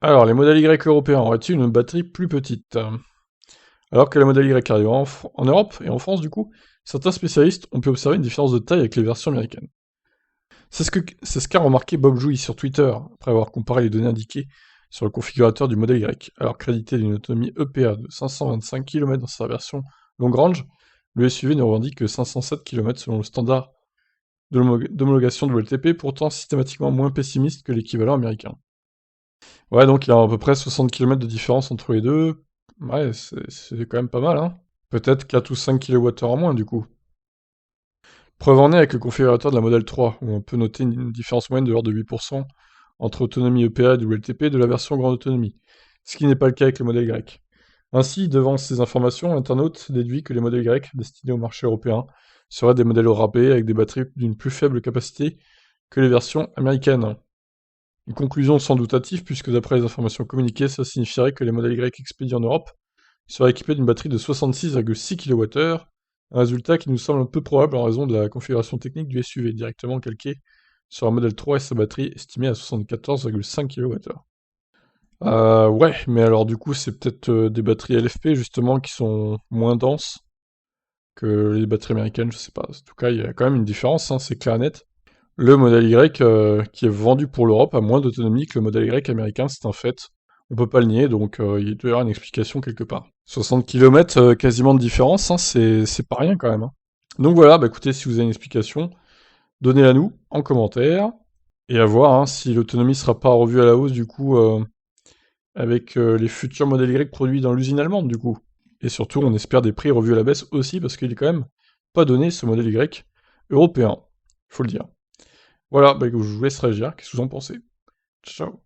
Alors, les modèles Y européens auraient-ils une batterie plus petite? Alors que les modèles Y arrivent en Europe et en France, du coup, certains spécialistes ont pu observer une différence de taille avec les versions américaines. C'est ce qu'a remarqué Bob Jouy sur Twitter, après avoir comparé les données indiquées sur le configurateur du modèle Y. Alors crédité d'une autonomie EPA de 525 km dans sa version long range, le SUV ne revendique que 507 km selon le standard d'homologation de WLTP, pourtant systématiquement moins pessimiste que l'équivalent américain. Ouais, donc il y a à peu près 60 km de différence entre les deux. Ouais, c'est quand même pas mal, hein. Peut-être 4 ou 5 kWh en moins, du coup. Preuve en est avec le configurateur de la Model 3, où on peut noter une différence moyenne de l'ordre de 8% entre autonomie EPA et WLTP de la version grande autonomie, ce qui n'est pas le cas avec le modèle Y. Ainsi, devant ces informations, l'internaute déduit que les modèles Y, destinés au marché européen, seraient des modèles au rabais avec des batteries d'une plus faible capacité que les versions américaines. Une conclusion sans doute hâtive, puisque d'après les informations communiquées, ça signifierait que les modèles Y expédiés en Europe seraient équipés d'une batterie de 66,6 kWh, un résultat qui nous semble un peu probable en raison de la configuration technique du SUV, directement calqué sur un modèle 3 et sa batterie estimée à 74,5 kWh. Ouais, mais alors du coup, c'est peut-être des batteries LFP justement qui sont moins denses que les batteries américaines, je sais pas. En tout cas, il y a quand même une différence, hein, c'est clair et net. Le modèle Y, qui est vendu pour l'Europe, a moins d'autonomie que le modèle Y américain, c'est un fait. On peut pas le nier, donc il doit y avoir une explication quelque part. 60 km, quasiment de différence, hein, c'est pas rien quand même, hein. Donc voilà, bah écoutez, si vous avez une explication, donnez-la nous en commentaire, et à voir hein, si l'autonomie sera pas revue à la hausse du coup avec les futurs modèles Y produits dans l'usine allemande du coup. Et surtout, on espère des prix revus à la baisse aussi, parce qu'il est quand même pas donné ce modèle Y européen, faut le dire. Voilà, bah, je vous laisse réagir, qu'est-ce que vous en pensez? Ciao.